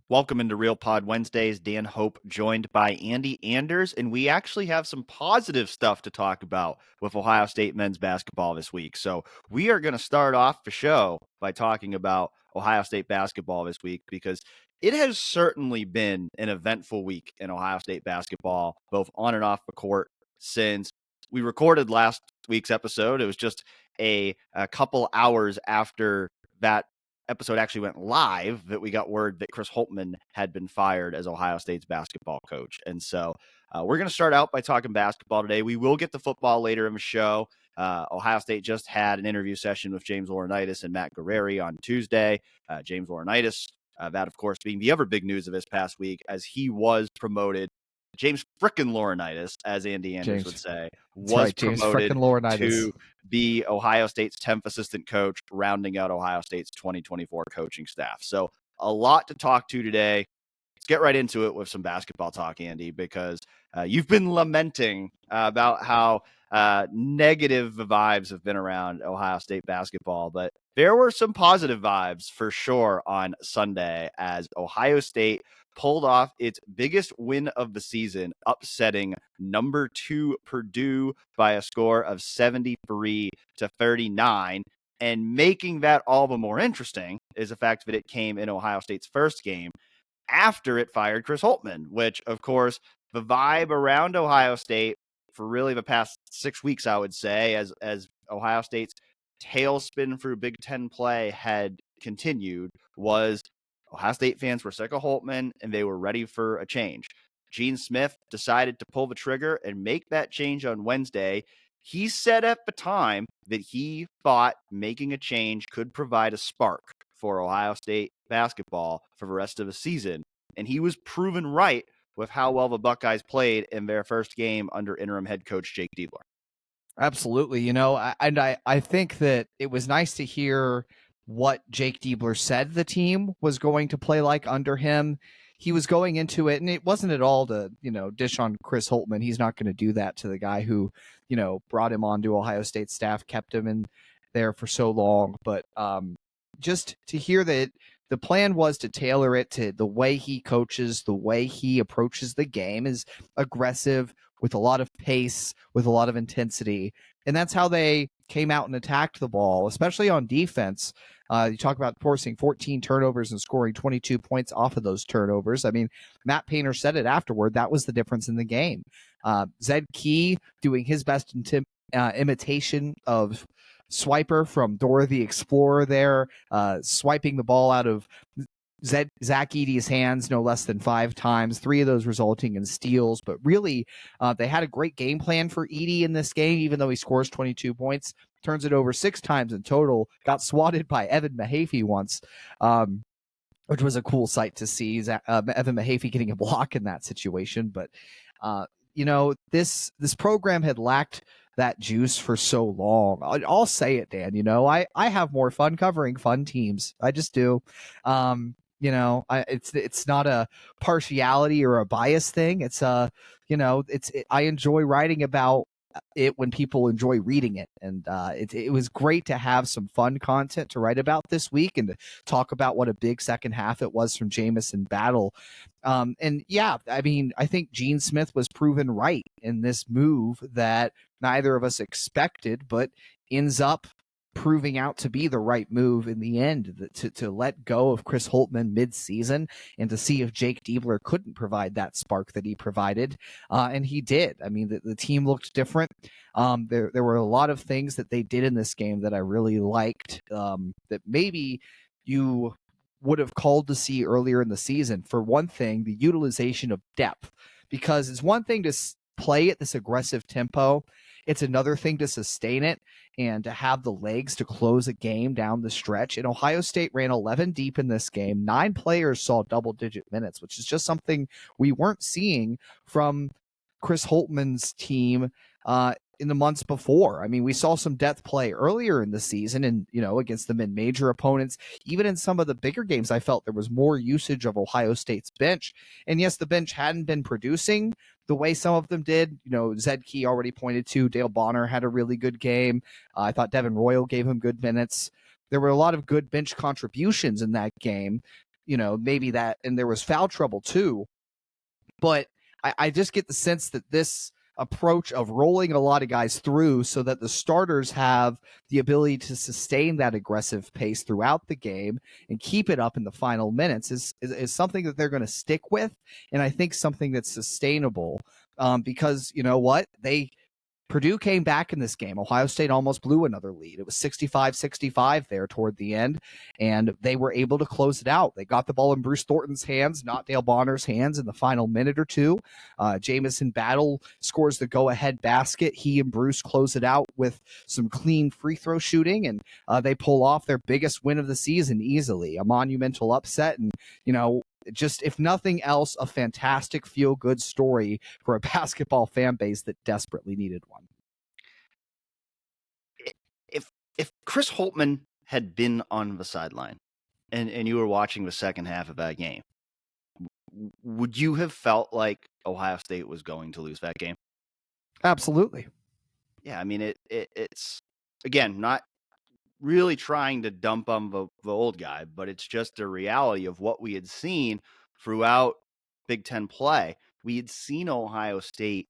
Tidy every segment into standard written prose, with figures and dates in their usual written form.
Welcome into Real Pod Wednesdays. Dan Hope joined by Andy Anders, and we actually have some positive stuff to talk about with Ohio State men's basketball this week. So we are going to start off the show by talking about Ohio State basketball this week because it has certainly been an eventful week in Ohio State basketball, both on and off the court. Since we recorded last week's episode, it was just a couple hours after that episode actually went live that we got word that Chris Holtmann had been fired as Ohio State's basketball coach. And so we're going to start out by talking basketball today. We will get to football later in the show. Ohio State just had an interview session with James Laurinaitis and Matt Guerrieri on Tuesday. James Laurinaitis, that of course being the other big news of this past week, as he was promoted. James frickin' Laurinaitis, as Andy Anders would say, was promoted to be Ohio State's 10th assistant coach, rounding out Ohio State's 2024 coaching staff. So a lot to talk to today. Let's get right into it with some basketball talk, Andy, because you've been lamenting about how negative the vibes have been around Ohio State basketball, but there were some positive vibes for sure on Sunday as Ohio State pulled off its biggest win of the season, upsetting number 2 Purdue by a score of 73-39. And making that all the more interesting is the fact that it came in Ohio State's first game after it fired Chris Holtmann, which, of course, the vibe around Ohio State for really the past 6 weeks, I would say, as Ohio State's tailspin through Big Ten play had continued, was Ohio State fans were sick of Holtmann and they were ready for a change. Gene Smith decided to pull the trigger and make that change on Wednesday. He said at the time that he thought making a change could provide a spark for Ohio State basketball for the rest of the season. And he was proven right with how well the Buckeyes played in their first game under interim head coach Jake Diebler. Absolutely. I think that it was nice to hear what Jake Diebler said the team was going to play like under him. He was going into it, and it wasn't at all to, dish on Chris Holtmann. He's not going to do that to the guy who, brought him onto Ohio State staff, kept him in there for so long. But just to hear that the plan was to tailor it to the way he coaches, the way he approaches the game is aggressive, with a lot of pace, with a lot of intensity. And that's how they came out and attacked the ball, especially on defense. You talk about forcing 14 turnovers and scoring 22 points off of those turnovers. I mean, Matt Painter said it afterward. That was the difference in the game. Zed Key doing his best imitation of Swiper from Dora the Explorer there, swiping the ball out of Zach Edey's hands no less than 5 times, 3 of those resulting in steals. But really, they had a great game plan for Edey in this game, even though he scores 22 points, turns it over 6 times in total, got swatted by Evan Mahaffey once, which was a cool sight to see, Evan Mahaffey getting a block in that situation. But, this program had lacked that juice for so long. I'll say it, Dan. I have more fun covering fun teams. I just do. It's not a partiality or a bias thing. It's I enjoy writing about it when people enjoy reading it, and it was great to have some fun content to write about this week and to talk about what a big second half it was from Jamison Battle. And yeah, I mean, I think Gene Smith was proven right in this move that neither of us expected, but ends up proving out to be the right move in the end, to let go of Chris Holtmann mid-season and to see if Jake Diebler couldn't provide that spark that he provided. And he did. I mean, the team looked different. There were a lot of things that they did in this game that I really liked, that maybe you would have called to see earlier in the season. For one thing, the utilization of depth, because it's one thing to play at this aggressive tempo. It's another thing to sustain it and to have the legs to close a game down the stretch. And Ohio State ran 11 deep in this game. 9 players saw double-digit minutes, which is just something we weren't seeing from Chris Holtmann's team in the months before. I mean, we saw some depth play earlier in the season and, against the mid-major opponents. Even in some of the bigger games, I felt there was more usage of Ohio State's bench. And yes, the bench hadn't been producing the way some of them did. Zed Key already pointed to. Dale Bonner had a really good game. I thought Devin Royal gave him good minutes. There were a lot of good bench contributions in that game. maybe that, and there was foul trouble too. But I just get the sense that this approach of rolling a lot of guys through so that the starters have the ability to sustain that aggressive pace throughout the game and keep it up in the final minutes is something that they're going to stick with. And I think something that's sustainable, because you know what? Purdue came back in this game. Ohio State almost blew another lead. It was 65-65 there toward the end, and they were able to close it out. They got the ball in Bruce Thornton's hands, not Dale Bonner's hands in the final minute or two. Jamison Battle scores the go-ahead basket. He and Bruce close it out with some clean free throw shooting, and they pull off their biggest win of the season easily, a monumental upset. And, just, if nothing else, a fantastic feel-good story for a basketball fan base that desperately needed one. If Chris Holtmann had been on the sideline and you were watching the second half of that game, would you have felt like Ohio State was going to lose that game? Absolutely. Yeah, I mean, it's, again, not really trying to dump on the old guy, but it's just a reality of what we had seen throughout Big Ten play. We had seen Ohio State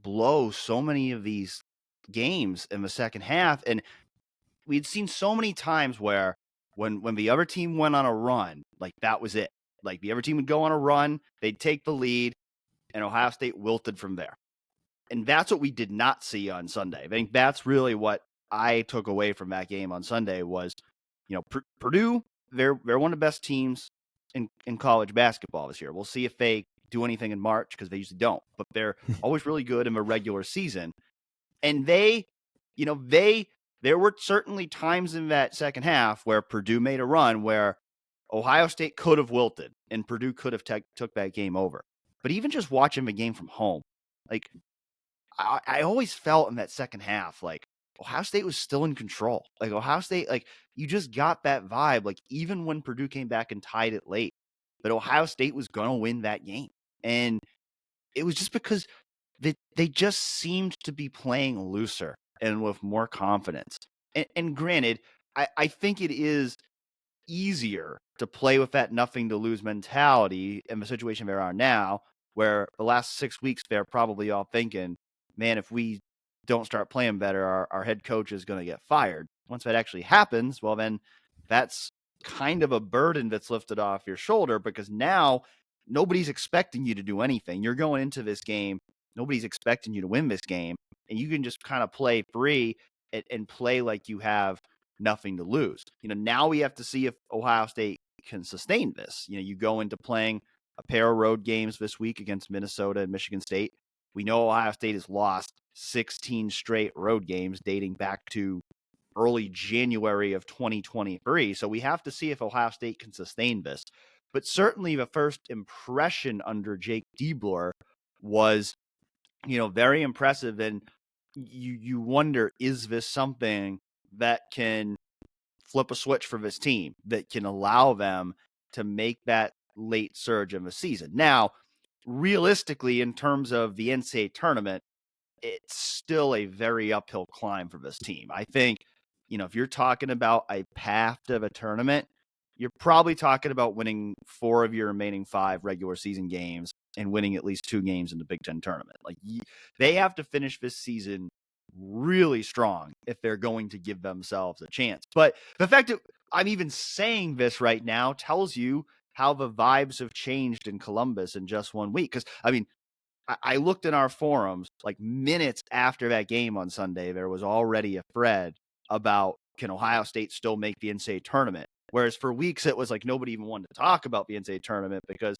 blow so many of these games in the second half, and we'd seen so many times where when the other team went on a run, like that was it. Like the other team would go on a run, they'd take the lead, and Ohio State wilted from there. And that's what we did not see on Sunday. I think that's really what I took away from that game on Sunday was, Purdue, they're one of the best teams in college basketball this year. We'll see if they do anything in March because they usually don't, but they're always really good in the regular season. And there were certainly times in that second half where Purdue made a run where Ohio State could have wilted and Purdue could have took that game over. But even just watching the game from home, like I always felt in that second half, like Ohio State was still in control. Like Ohio State, like you just got that vibe. Like even when Purdue came back and tied it late, but Ohio State was going to win that game. And it was just because they just seemed to be playing looser and with more confidence. And granted, I think it is easier to play with that nothing to lose mentality in the situation they are now, where the last 6 weeks they're probably all thinking, man, if we don't start playing better, our head coach is going to get fired. Once that actually happens, well, then that's kind of a burden that's lifted off your shoulder because now nobody's expecting you to do anything. You're going into this game. Nobody's expecting you to win this game, and you can just kind of play free and play like you have nothing to lose. Now we have to see if Ohio State can sustain this. You go into playing a pair of road games this week against Minnesota and Michigan State. We know Ohio State has lost 16 straight road games dating back to early January of 2023. So we have to see if Ohio State can sustain this. But certainly the first impression under Jake Diebler was, very impressive. And you wonder, is this something that can flip a switch for this team that can allow them to make that late surge in the season? Now, realistically, in terms of the NCAA tournament, it's still a very uphill climb for this team. I think, if you're talking about a path to the tournament, you're probably talking about winning 4 of your remaining 5 regular season games and winning at least 2 games in the Big Ten tournament. Like they have to finish this season really strong if they're going to give themselves a chance. But the fact that I'm even saying this right now tells you how the vibes have changed in Columbus in just 1 week. Because, I looked in our forums, like minutes after that game on Sunday, there was already a thread about, can Ohio State still make the NCAA tournament? Whereas for weeks, it was like nobody even wanted to talk about the NCAA tournament because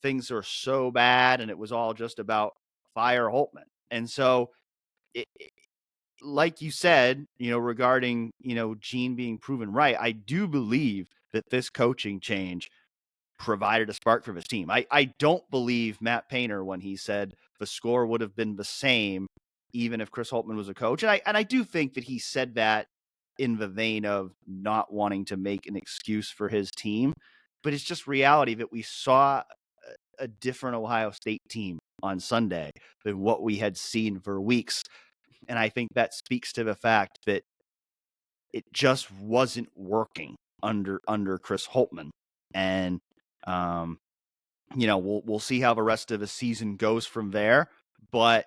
things are so bad and it was all just about fire Holtmann. And so, like you said, regarding, Gene being proven right, I do believe that this coaching change provided a spark for this team. I don't believe Matt Painter when he said the score would have been the same even if Chris Holtmann was a coach. And I do think that he said that in the vein of not wanting to make an excuse for his team. But it's just reality that we saw a different Ohio State team on Sunday than what we had seen for weeks. And I think that speaks to the fact that it just wasn't working under Chris Holtmann. and we'll see how the rest of the season goes from there. But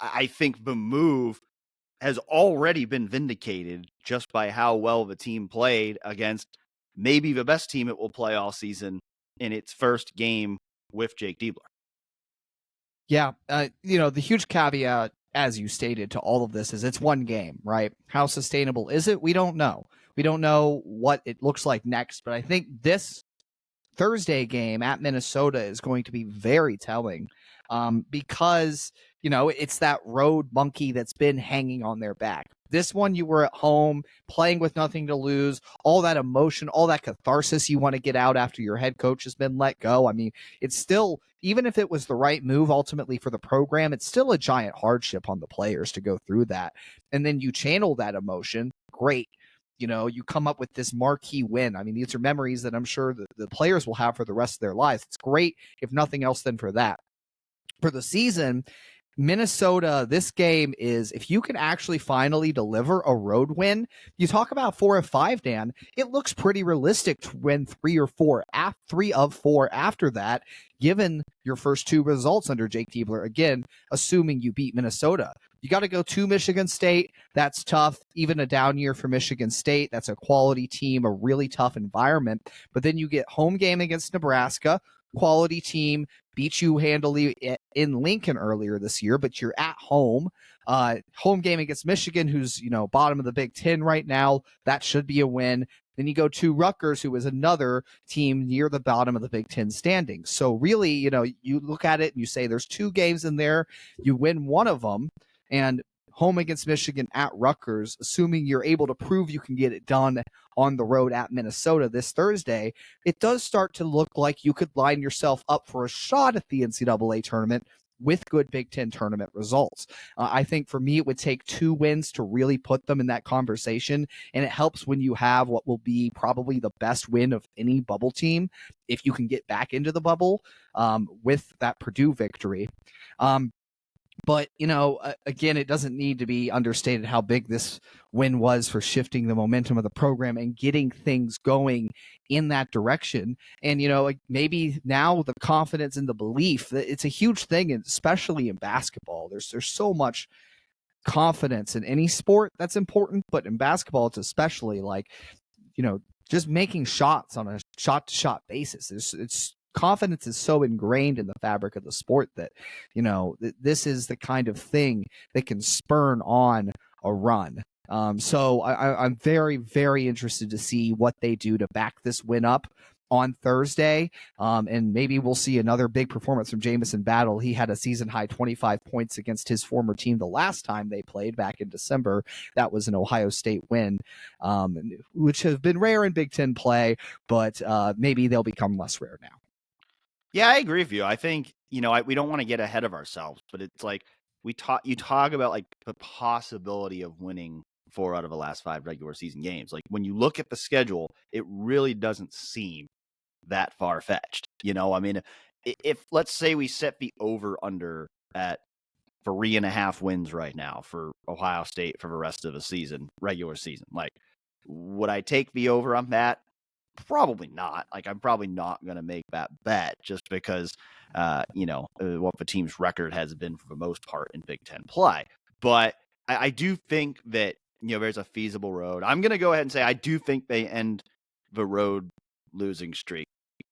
I think the move has already been vindicated just by how well the team played against maybe the best team it will play all season in its first game with Jake Diebler. Yeah, the huge caveat, as you stated, to all of this is it's one game, right? How sustainable is it? We don't know. We don't know what it looks like next, but I think this Thursday game at Minnesota is going to be very telling, because it's that road monkey that's been hanging on their back. This one, you were at home playing with nothing to lose, all that emotion, all that catharsis you want to get out after your head coach has been let go. I mean, it's still, even if it was the right move ultimately for the program, it's still a giant hardship on the players to go through that. And then you channel that emotion. Great. You come up with this marquee win. I mean, these are memories that I'm sure the players will have for the rest of their lives. It's great, if nothing else, than for that. For the season, Minnesota, this game is, if you can actually finally deliver a road win, you talk about 4 of 5, Dan, it looks pretty realistic to win 3 of 4 after that, given your first 2 results under Jake Diebler. Again, assuming you beat Minnesota. You got to go to Michigan State. That's tough. Even a down year for Michigan State. That's a quality team, a really tough environment. But then you get home game against Nebraska, quality team, beat you handily in Lincoln earlier this year, but you're at home. Home game against Michigan, who's bottom of the Big Ten right now. That should be a win. Then you go to Rutgers, who is another team near the bottom of the Big Ten standings. So really, you look at it and you say there's 2 games in there. You win one of them, and home against Michigan at Rutgers, assuming you're able to prove you can get it done on the road at Minnesota this Thursday, it does start to look like you could line yourself up for a shot at the NCAA tournament with good Big Ten tournament results. I think for me, it would take 2 wins to really put them in that conversation, and it helps when you have what will be probably the best win of any bubble team if you can get back into the bubble with that Purdue victory. But, again, it doesn't need to be understated how big this win was for shifting the momentum of the program and getting things going in that direction. And, maybe now the confidence and the belief that it's a huge thing, especially in basketball. There's so much confidence in any sport that's important, but in basketball, it's especially just making shots on a shot-to-shot basis. It's confidence is so ingrained in the fabric of the sport that, this is the kind of thing that can spurn on a run. So I'm very, very interested to see what they do to back this win up on Thursday. And maybe we'll see another big performance from Jamison Battle. He had a season high 25 points against his former team the last time they played back in December. That was an Ohio State win, which has been rare in Big Ten play, but maybe they'll become less rare now. Yeah, I agree with you. I think, we don't want to get ahead of ourselves, but it's like you talk about like the possibility of winning 4 out of the last 5 regular season games. Like when you look at the schedule, it really doesn't seem that far-fetched. I mean, if let's say we set the over-under at 3.5 wins right now for Ohio State for the rest of the season, regular season, like, would I take the over on that? Probably not. Like, I'm probably not going to make that bet just because, what the team's record has been for the most part in Big Ten play. But I do think that, there's a feasible road. I'm going to go ahead and say I do think they end the road losing streak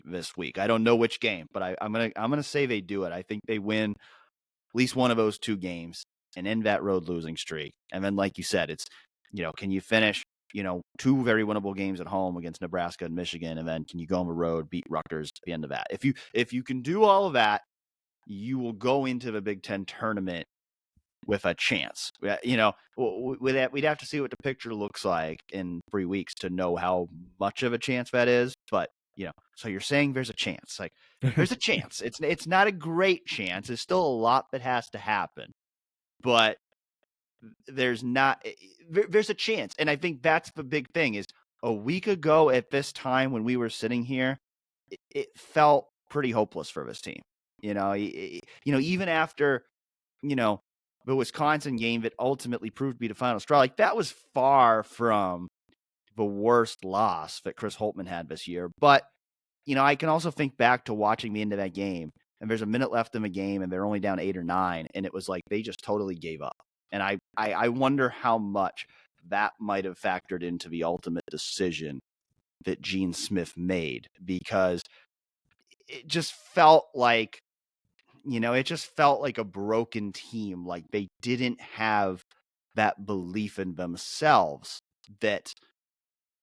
this week. I don't know which game, but I'm gonna say they do it. I think they win at least one of those 2 games and end that road losing streak. And then, like you said, it's, can you finish 2 very winnable games at home against Nebraska and Michigan, and then can you go on the road, beat Rutgers at the end of that? If you can do all of that, you will go into the Big Ten tournament with a chance. With that, we'd have to see what the picture looks like in 3 weeks to know how much of a chance that is. But so you're saying there's a chance. Like, there's a chance. It's not a great chance. There's still a lot that has to happen, but there's a chance. And I think that's the big thing is a week ago at this time when we were sitting here, it felt pretty hopeless for this team. Even after, the Wisconsin game that ultimately proved to be the final straw, like that was far from the worst loss that Chris Holtmann had this year. But, I can also think back to watching the end of that game, and there's a minute left in the game, and they're only down 8 or 9, and it was like they just totally gave up. And I wonder how much that might have factored into the ultimate decision that Gene Smith made, because it just felt like, a broken team. Like they didn't have that belief in themselves that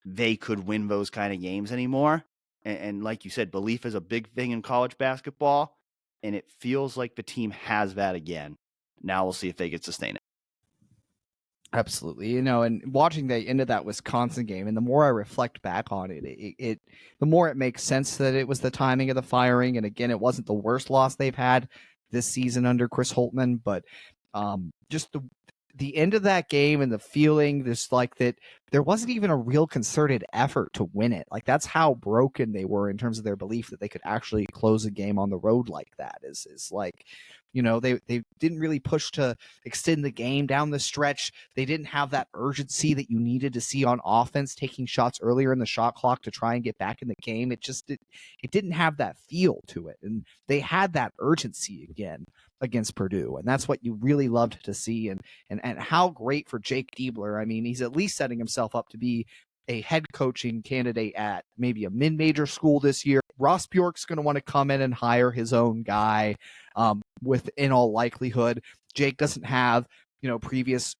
they could win those kind of games anymore. And like you said, belief is a big thing in college basketball, and it feels like the team has that again. Now we'll see if they can sustain it. Absolutely. And watching the end of that Wisconsin game, and the more I reflect back on it, the more it makes sense that it was the timing of the firing. And again, it wasn't the worst loss they've had this season under Chris Holtmann, but just the end of that game and the feeling just like that there wasn't even a real concerted effort to win it. Like that's how broken they were in terms of their belief that they could actually close a game on the road like that. Is like, they didn't really push to extend the game down the stretch. They didn't have that urgency that you needed to see on offense, taking shots earlier in the shot clock to try and get back in the game. It didn't have that feel to it. And they had that urgency again against Purdue. And that's what you really loved to see. And how great for Jake Diebler. I mean, he's at least setting himself up to be a head coaching candidate at maybe a mid-major school this year. Ross Bjork's going to want to come in and hire his own guy, in all likelihood. Jake doesn't have, previous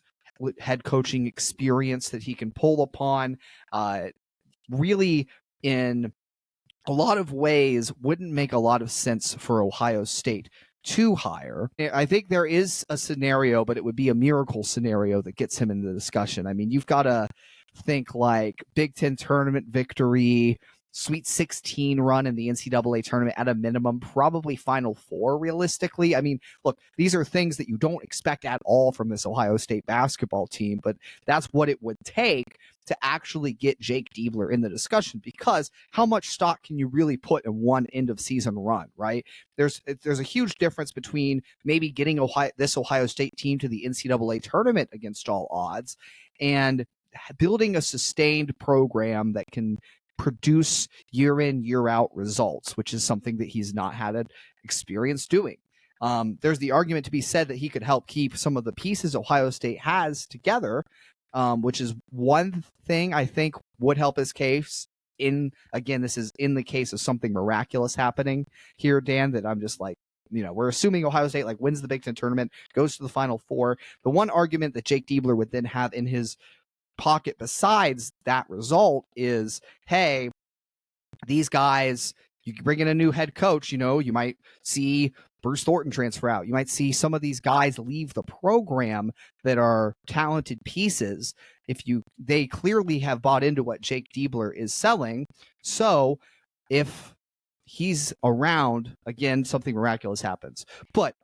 head coaching experience that he can pull upon. Really, in a lot of ways, wouldn't make a lot of sense for Ohio State to hire. I think there is a scenario, but it would be a miracle scenario that gets him into the discussion. I mean, you've got to think like Big Ten tournament victory, Sweet 16 run in the NCAA tournament at a minimum, probably Final Four realistically. I mean, look, these are things that you don't expect at all from this Ohio State basketball team, but that's what it would take to actually get Jake Diebler in the discussion, because how much stock can you really put in one end of season run, right? There's a huge difference between maybe getting this Ohio State team to the NCAA tournament against all odds and building a sustained program that can produce year in, year out results, which is something that he's not had an experience doing. There's the argument to be said that he could help keep some of the pieces Ohio State has together, which is one thing I think would help his case. This is in the case of something miraculous happening here, Dan, that I'm just like, we're assuming Ohio State wins the Big Ten tournament, goes to the Final Four. The one argument that Jake Diebler would then have in his pocket besides that result is, hey, these guys, you bring in a new head coach, you might see Bruce Thornton transfer out. You might see some of these guys leave the program that are talented pieces. They clearly have bought into what Jake Diebler is selling. So if he's around, again, something miraculous happens. But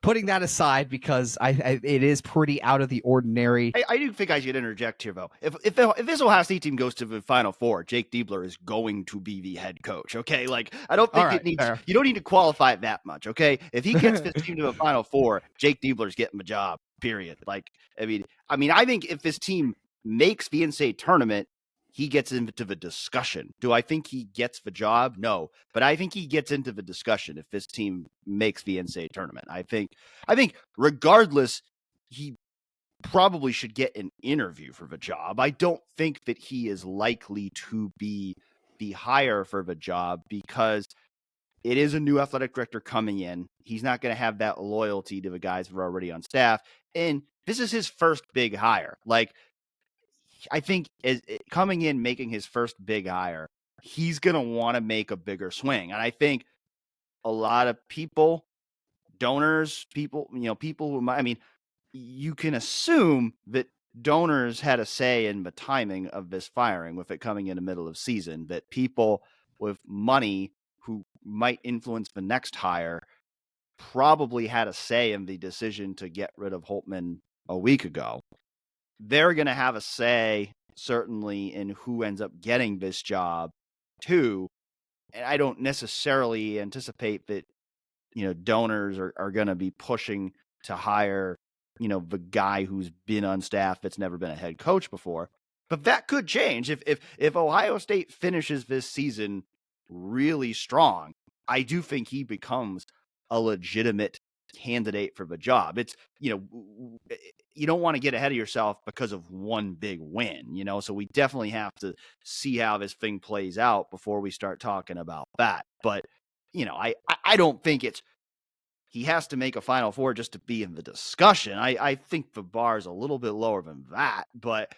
putting that aside, because it is pretty out of the ordinary. I do think I should interject here, though. If this Ohio State team goes to the Final Four, Jake Diebler is going to be the head coach. Okay, I don't think you don't need to qualify it that much. Okay, if he gets this team to the Final Four, Jake Diebler's getting the job. Period. I think if this team makes the NCAA tournament, he gets into the discussion. Do I think he gets the job? No, but I think he gets into the discussion if this team makes the NCAA tournament. I think regardless, he probably should get an interview for the job. I don't think that he is likely to be the hire for the job, because it is a new athletic director coming in. He's not going to have that loyalty to the guys who are already on staff. And this is his first big hire. I think coming in, making his first big hire, he's going to want to make a bigger swing. And I think a lot of people, donors, people who might, you can assume that donors had a say in the timing of this firing, with it coming in the middle of season, that people with money who might influence the next hire probably had a say in the decision to get rid of Holtmann a week ago. They're going to have a say, certainly, in who ends up getting this job, too. And I don't necessarily anticipate that, donors are going to be pushing to hire, the guy who's been on staff that's never been a head coach before. But that could change if Ohio State finishes this season really strong. I do think he becomes a legitimate candidate for the job. It's, you don't want to get ahead of yourself because of one big win, so we definitely have to see how this thing plays out before we start talking about that. But, I don't think he has to make a Final Four just to be in the discussion. I think the bar is a little bit lower than that, but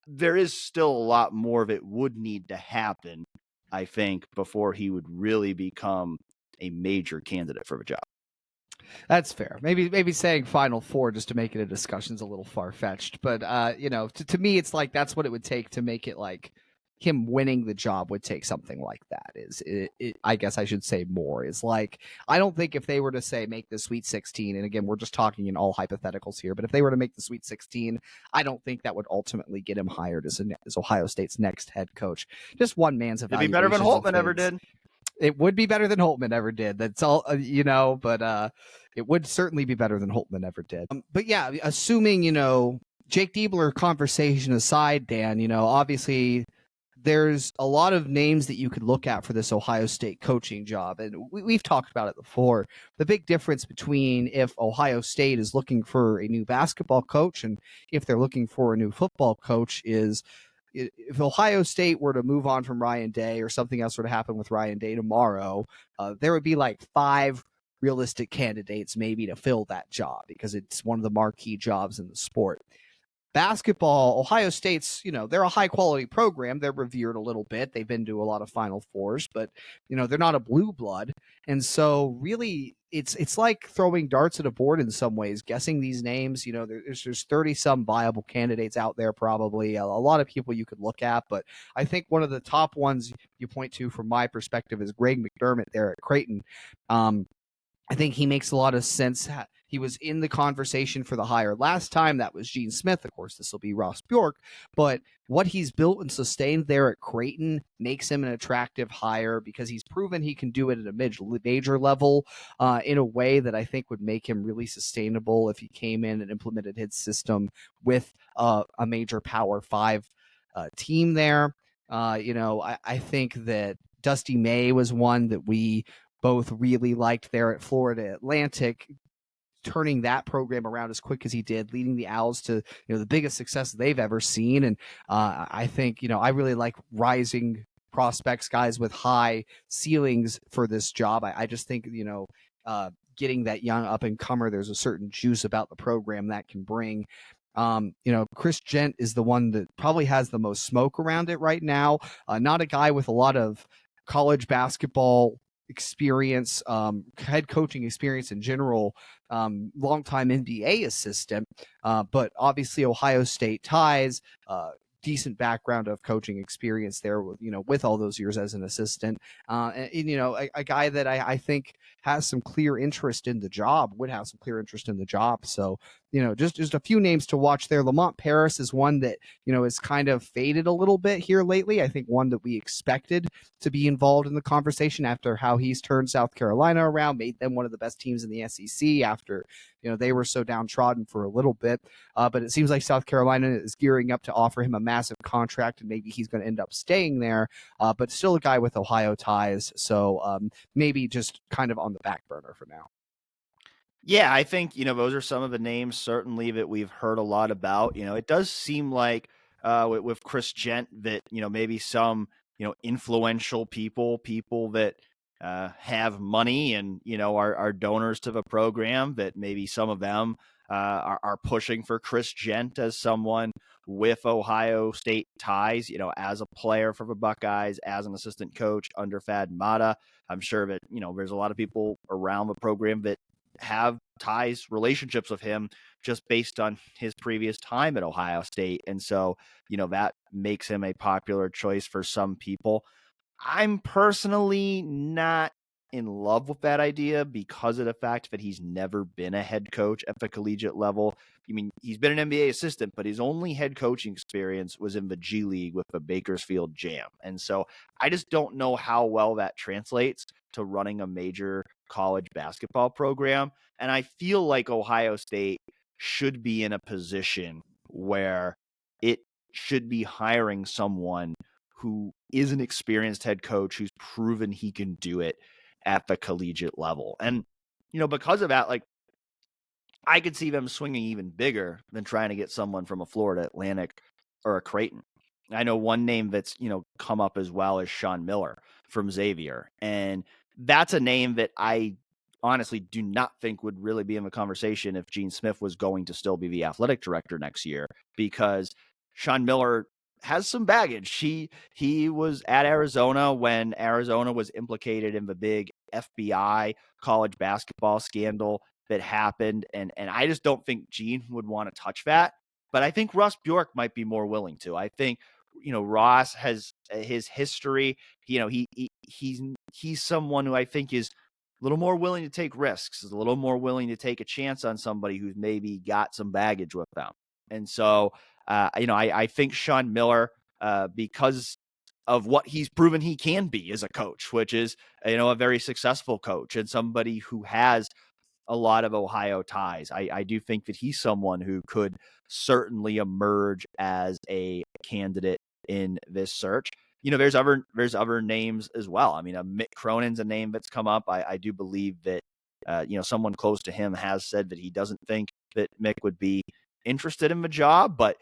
there is still a lot more of it would need to happen, I think, before he would really become a major candidate for the job. That's fair. Maybe saying Final Four just to make it a discussion is a little far fetched, but to me, it's like that's what it would take to make it like him winning the job would take something like that. I guess I should say more is like I don't think if they were to say make the Sweet 16, and again we're just talking in all hypotheticals here, but if they were to make the Sweet 16, I don't think that would ultimately get him hired as Ohio State's next head coach. Just one man's evaluation. It'd be better than Holtmann ever did. It would be better than Holtmann ever did. That's all, but it would certainly be better than Holtmann ever did. But yeah, assuming, Jake Diebler conversation aside, Dan, obviously there's a lot of names that you could look at for this Ohio State coaching job. And we've talked about it before. The big difference between if Ohio State is looking for a new basketball coach and if they're looking for a new football coach is if Ohio State were to move on from Ryan Day or something else were to happen with Ryan Day tomorrow, there would be like 5 realistic candidates maybe to fill that job because it's one of the marquee jobs in the sport. Basketball, Ohio State's, they're a high quality program. They're revered a little bit. They've been to a lot of Final Fours, but they're not a blue blood. And so really it's like throwing darts at a board in some ways, guessing these names. There's 30 some viable candidates out there, probably a lot of people you could look at. But I think one of the top ones you point to from my perspective is Greg McDermott there at Creighton. I think he makes a lot of sense. He was in the conversation for the hire last time. That was Gene Smith. Of course, this will be Ross Bjork. But what he's built and sustained there at Creighton makes him an attractive hire because he's proven he can do it at a major level in a way that I think would make him really sustainable if he came in and implemented his system with a major Power 5 team there. I think that Dusty May was one that we both really liked there at Florida Atlantic, turning that program around as quick as he did, leading the Owls to the biggest success they've ever seen. And I think I really like rising prospects, guys with high ceilings for this job. I just think getting that young up and comer, there's a certain juice about the program that can bring. Chris Jent is the one that probably has the most smoke around it right now. Not a guy with a lot of college basketball experience, head coaching experience in general, longtime NBA assistant, but obviously Ohio State ties, decent background of coaching experience there with all those years as an assistant, and a guy that I think has some clear interest in the job, would have some clear interest in the job. So just a few names to watch there. Lamont Paris is one that is kind of faded a little bit here lately. I think one that we expected to be involved in the conversation after how he's turned South Carolina around, made them one of the best teams in the SEC after they were so downtrodden for a little bit. But it seems like South Carolina is gearing up to offer him a massive contract, and maybe he's going to end up staying there. But still a guy with Ohio ties, so maybe just kind of on the back burner for now. Yeah, I think, those are some of the names certainly that we've heard a lot about. It does seem like with Chris Jent that, maybe some, influential people that have money and, are donors to the program, that maybe some of them are pushing for Chris Jent as someone with Ohio State ties, as a player for the Buckeyes, as an assistant coach under Thad Matta. I'm sure that, there's a lot of people around the program that have relationships with him just based on his previous time at Ohio State. And so, that makes him a popular choice for some people. I'm personally not in love with that idea because of the fact that he's never been a head coach at the collegiate level. I mean, he's been an NBA assistant, but his only head coaching experience was in the G League with the Bakersfield Jam. And so I just don't know how well that translates to running a major college basketball program. And I feel like Ohio State should be in a position where it should be hiring someone who is an experienced head coach who's proven he can do it at the collegiate level. And, because of that, like, I could see them swinging even bigger than trying to get someone from a Florida Atlantic or a Creighton. I know one name that's, come up as well is Sean Miller from Xavier. And that's a name that I honestly do not think would really be in the conversation if Gene Smith was going to still be the athletic director next year, because Sean Miller has some baggage. He was at Arizona when Arizona was implicated in the big FBI college basketball scandal that happened. And I just don't think Gene would want to touch that. But I think Ross Bjork might be more willing to. I think, Ross has his history. He's someone who I think is a little more willing to take risks, is a little more willing to take a chance on somebody who's maybe got some baggage with them. And so, I think Sean Miller, because of what he's proven he can be as a coach, which is, a very successful coach and somebody who has a lot of Ohio ties. I do think that he's someone who could certainly emerge as a candidate in this search. There's other names as well. I mean, Mick Cronin's a name that's come up. I do believe that, someone close to him has said that he doesn't think that Mick would be interested in the job, but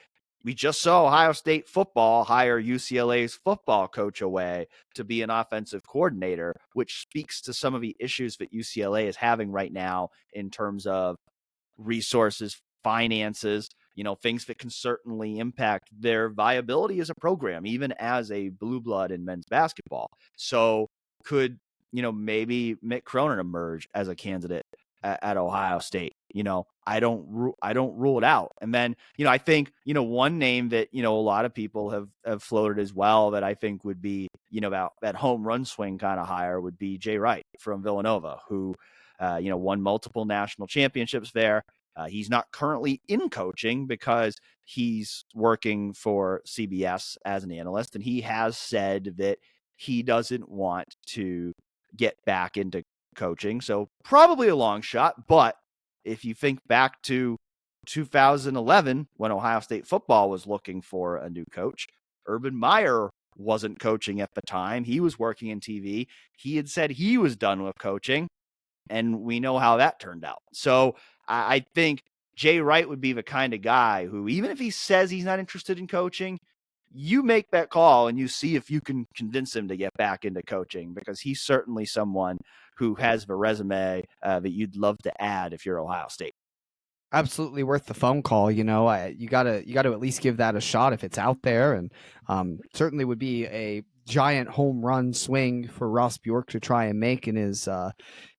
we just saw Ohio State football hire UCLA's football coach away to be an offensive coordinator, which speaks to some of the issues that UCLA is having right now in terms of resources, finances, things that can certainly impact their viability as a program, even as a blue blood in men's basketball. So could, maybe Mick Cronin emerge as a candidate at Ohio State? I don't rule it out. And then, I think, one name that, a lot of people have floated as well that I think would be, that home run swing kind of hire would be Jay Wright from Villanova, who, won multiple national championships there. He's not currently in coaching because he's working for CBS as an analyst. And he has said that he doesn't want to get back into coaching. So probably a long shot. But if you think back to 2011, when Ohio State football was looking for a new coach, Urban Meyer wasn't coaching at the time. He was working in TV. He had said he was done with coaching, and we know how that turned out. So I think Jay Wright would be the kind of guy who, even if he says he's not interested in coaching, you make that call and you see if you can convince him to get back into coaching, because he's certainly someone who has the resume that you'd love to add if you're Ohio State. Absolutely worth the phone call. You gotta at least give that a shot if it's out there, and certainly would be a giant home run swing for Ross Bjork to try and make in his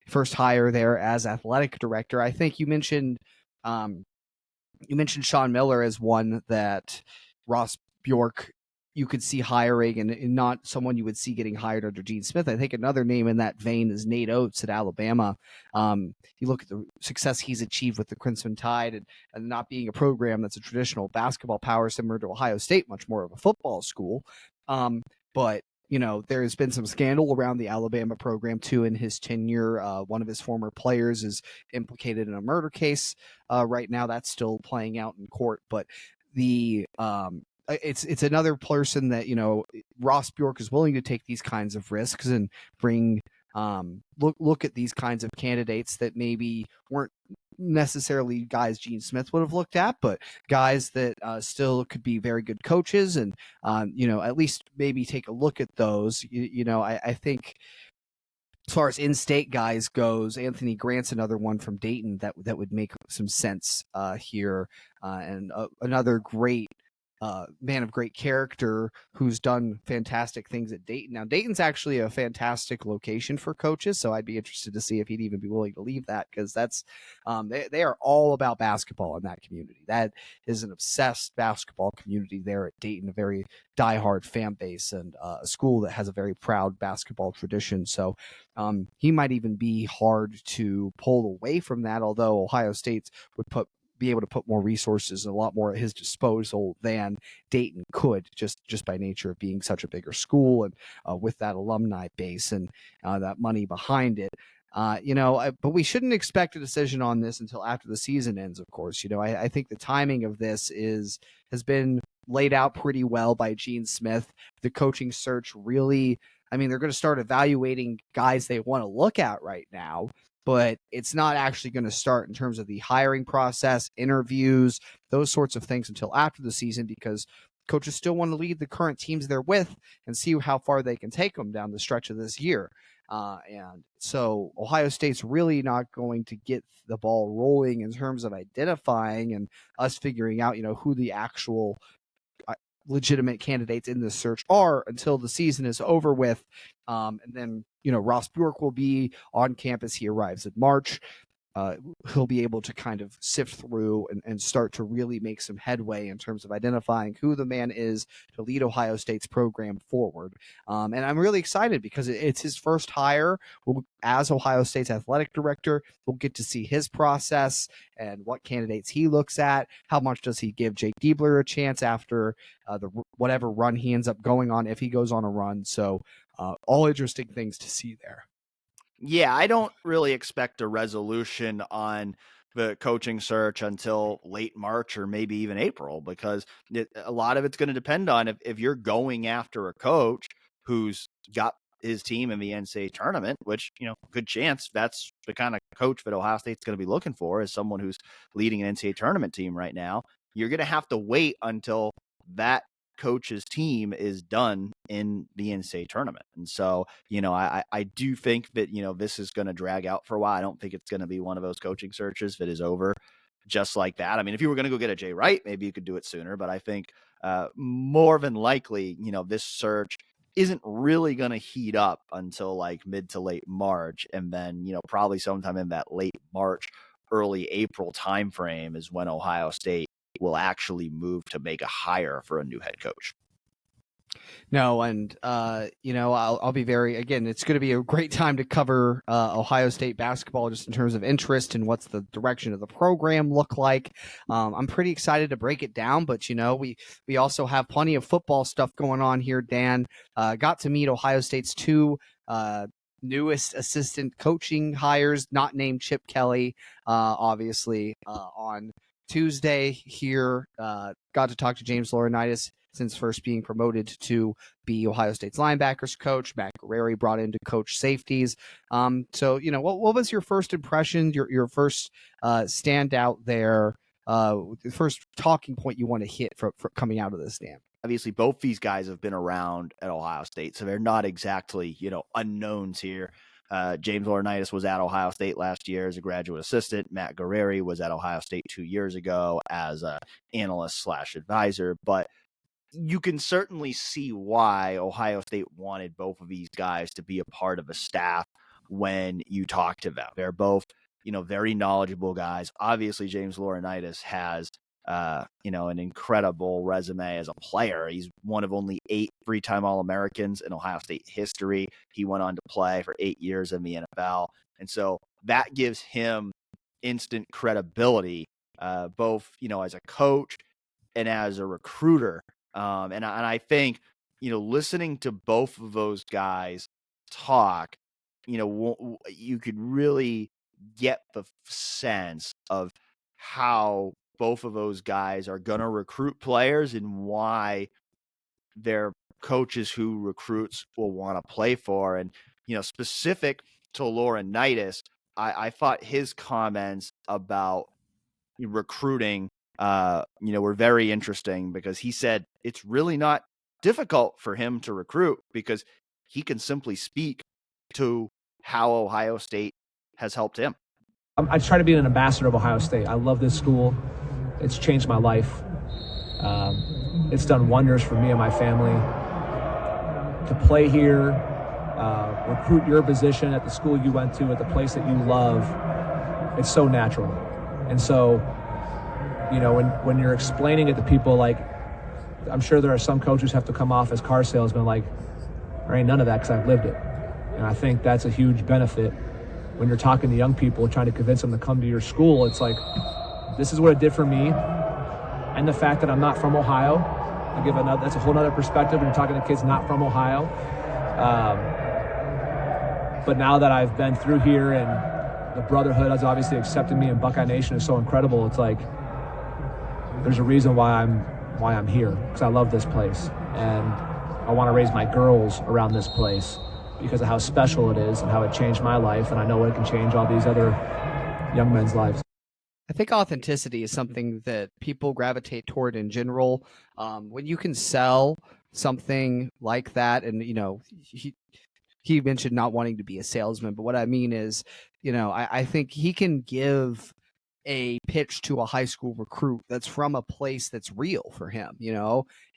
first hire there as athletic director. I think you mentioned Sean Miller as one that Ross Bjork you could see hiring, and not someone you would see getting hired under Gene Smith. I think another name in that vein is Nate Oates at Alabama. You look at the success he's achieved with the Crimson Tide, and not being a program that's a traditional basketball power similar to Ohio State, much more of a football school. But there's been some scandal around the Alabama program too in his tenure. One of his former players is implicated in a murder case right now. That's still playing out in court, but it's another person that Ross Bjork is willing to take these kinds of risks and bring look at these kinds of candidates that maybe weren't necessarily guys Gene Smith would have looked at, but guys that still could be very good coaches, and at least maybe take a look at those. I think as far as in-state guys goes, Anthony Grant's another one from Dayton that would make some sense here, and another great man of great character who's done fantastic things at Dayton. Now, Dayton's actually a fantastic location for coaches, so I'd be interested to see if he'd even be willing to leave that, because that's they are all about basketball in that community. That is an obsessed basketball community there at Dayton, a very diehard fan base, and a school that has a very proud basketball tradition. So he might even be hard to pull away from that, although Ohio State would be able to put more resources and a lot more at his disposal than Dayton could, just by nature of being such a bigger school and with that alumni base and that money behind it. But we shouldn't expect a decision on this until after the season ends, of course. I think the timing of this has been laid out pretty well by Gene Smith. The coaching search really, they're going to start evaluating guys they want to look at right now, but it's not actually going to start in terms of the hiring process, interviews, those sorts of things until after the season, because coaches still want to lead the current teams they're with and see how far they can take them down the stretch of this year. And so Ohio State's really not going to get the ball rolling in terms of identifying and us figuring out, who the actual legitimate candidates in this search are until the season is over with. And then, Ross Bjork will be on campus. He arrives in March. He'll be able to kind of sift through and start to really make some headway in terms of identifying who the man is to lead Ohio State's program forward. And I'm really excited because it's his first hire as Ohio State's athletic director. We'll get to see his process and what candidates he looks at. How much does he give Jake Diebler a chance after whatever run he ends up going on, if he goes on a run. So all interesting things to see there. Yeah, I don't really expect a resolution on the coaching search until late March or maybe even April, because a lot of it's going to depend on if you're going after a coach who's got his team in the NCAA tournament, which, good chance that's the kind of coach that Ohio State's going to be looking for, is someone who's leading an NCAA tournament team right now. You're going to have to wait until that coach's team is done in the NCAA tournament. And so, I do think that, this is going to drag out for a while. I don't think it's going to be one of those coaching searches that is over just like that. If you were going to go get a Jay Wright, maybe you could do it sooner, but I think more than likely, this search isn't really going to heat up until like mid to late March. And then, probably sometime in that late March, early April timeframe is when Ohio State will actually move to make a hire for a new head coach. No, and I'll be it's going to be a great time to cover Ohio State basketball, just in terms of interest and what's the direction of the program look like. I'm pretty excited to break it down, but we also have plenty of football stuff going on here. Dan got to meet Ohio State's two newest assistant coaching hires, not named Chip Kelly, obviously, on Tuesday here. Got to talk to James Laurinaitis since first being promoted to be Ohio State's linebackers coach. Matt Guerrieri brought in to coach safeties. So, what was your first impression, your first standout there, the first talking point you want to hit for coming out of this, Dan? Obviously, both these guys have been around at Ohio State, so they're not exactly, unknowns here. James Laurinaitis was at Ohio State last year as a graduate assistant. Matt Guerrieri was at Ohio State 2 years ago as an analyst/advisor. But you can certainly see why Ohio State wanted both of these guys to be a part of a staff when you talk to them. They're both, very knowledgeable guys. Obviously, James Laurinaitis has an incredible resume as a player. He's one of only 8 three-time All-Americans in Ohio State history. He went on to play for 8 years in the NFL. And so that gives him instant credibility, both, as a coach and as a recruiter. And I think, listening to both of those guys talk, you could really get the sense of how both of those guys are going to recruit players and why they're coaches who recruits will want to play for. And, specific to Laurinaitis, I thought his comments about recruiting, were very interesting, because he said it's really not difficult for him to recruit because he can simply speak to how Ohio State has helped him. I try to be an ambassador of Ohio State. I love this school. It's changed my life. It's done wonders for me and my family. To play here, recruit your position at the school you went to, at the place that you love, it's so natural. And so, when you're explaining it to people, like, I'm sure there are some coaches who have to come off as car salesmen, like, there ain't none of that because I've lived it. And I think that's a huge benefit when you're talking to young people, trying to convince them to come to your school. It's like, this is what it did for me. And the fact that I'm not from Ohio, that's a whole other perspective when you're talking to kids not from Ohio. But now that I've been through here and the brotherhood has obviously accepted me and Buckeye Nation is so incredible, it's like there's a reason why I'm here, because I love this place. And I want to raise my girls around this place because of how special it is and how it changed my life, and I know it can change all these other young men's lives. I think authenticity is something that people gravitate toward in general. When you can sell something like that, and he mentioned not wanting to be a salesman, but what I mean is, I think he can give a pitch to a high school recruit that's from a place that's real for him.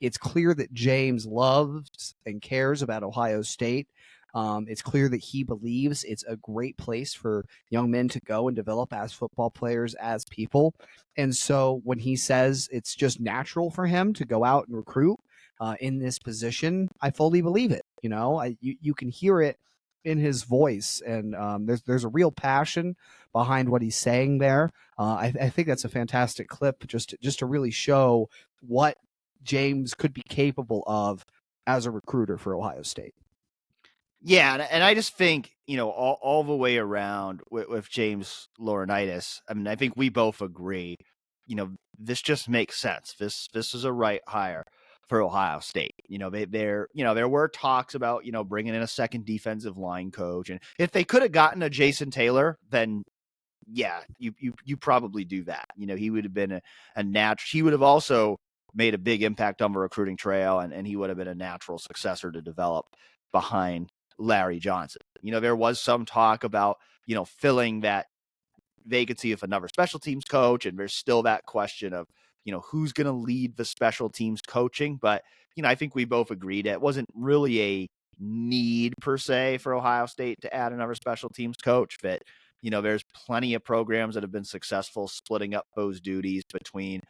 It's clear that James loves and cares about Ohio State. It's clear that he believes it's a great place for young men to go and develop as football players, as people. And so when he says it's just natural for him to go out and recruit in this position, I fully believe it. You can hear it in his voice, and there's a real passion behind what he's saying there. I think that's a fantastic clip just to really show what James could be capable of as a recruiter for Ohio State. Yeah, and I just think, all the way around with James Laurinaitis, I mean, I think we both agree, this just makes sense. This is a right hire for Ohio State. There were talks about, bringing in a second defensive line coach. And if they could have gotten a Jason Taylor, then yeah, you probably do that. He would have been a natural. He would have also made a big impact on the recruiting trail, and he would have been a natural successor to develop behind Larry Johnson. There was some talk about, filling that vacancy of another special teams coach, and there's still that question of, who's going to lead the special teams coaching. But, I think we both agreed it wasn't really a need per se for Ohio State to add another special teams coach. But, there's plenty of programs that have been successful splitting up those duties between